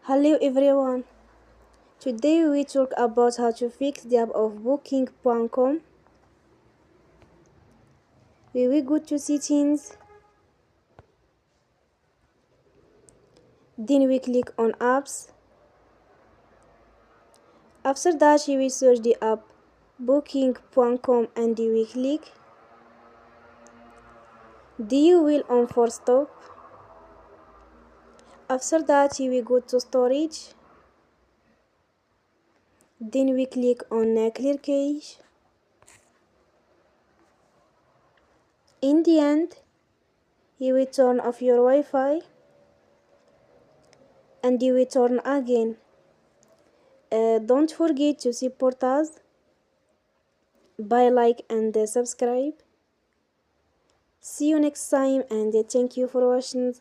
Hello everyone. Today we talk about how to fix the app of Booking.com. We will go to settings, then we click on apps. After that we will search the app Booking.com and we click. Then you will on for stop. After that we will go to storage. Then we click on clear cache. In the end, you will turn off your Wi-Fi and you will turn again. Don't forget to support us by like and subscribe. See you next time and thank you for watching.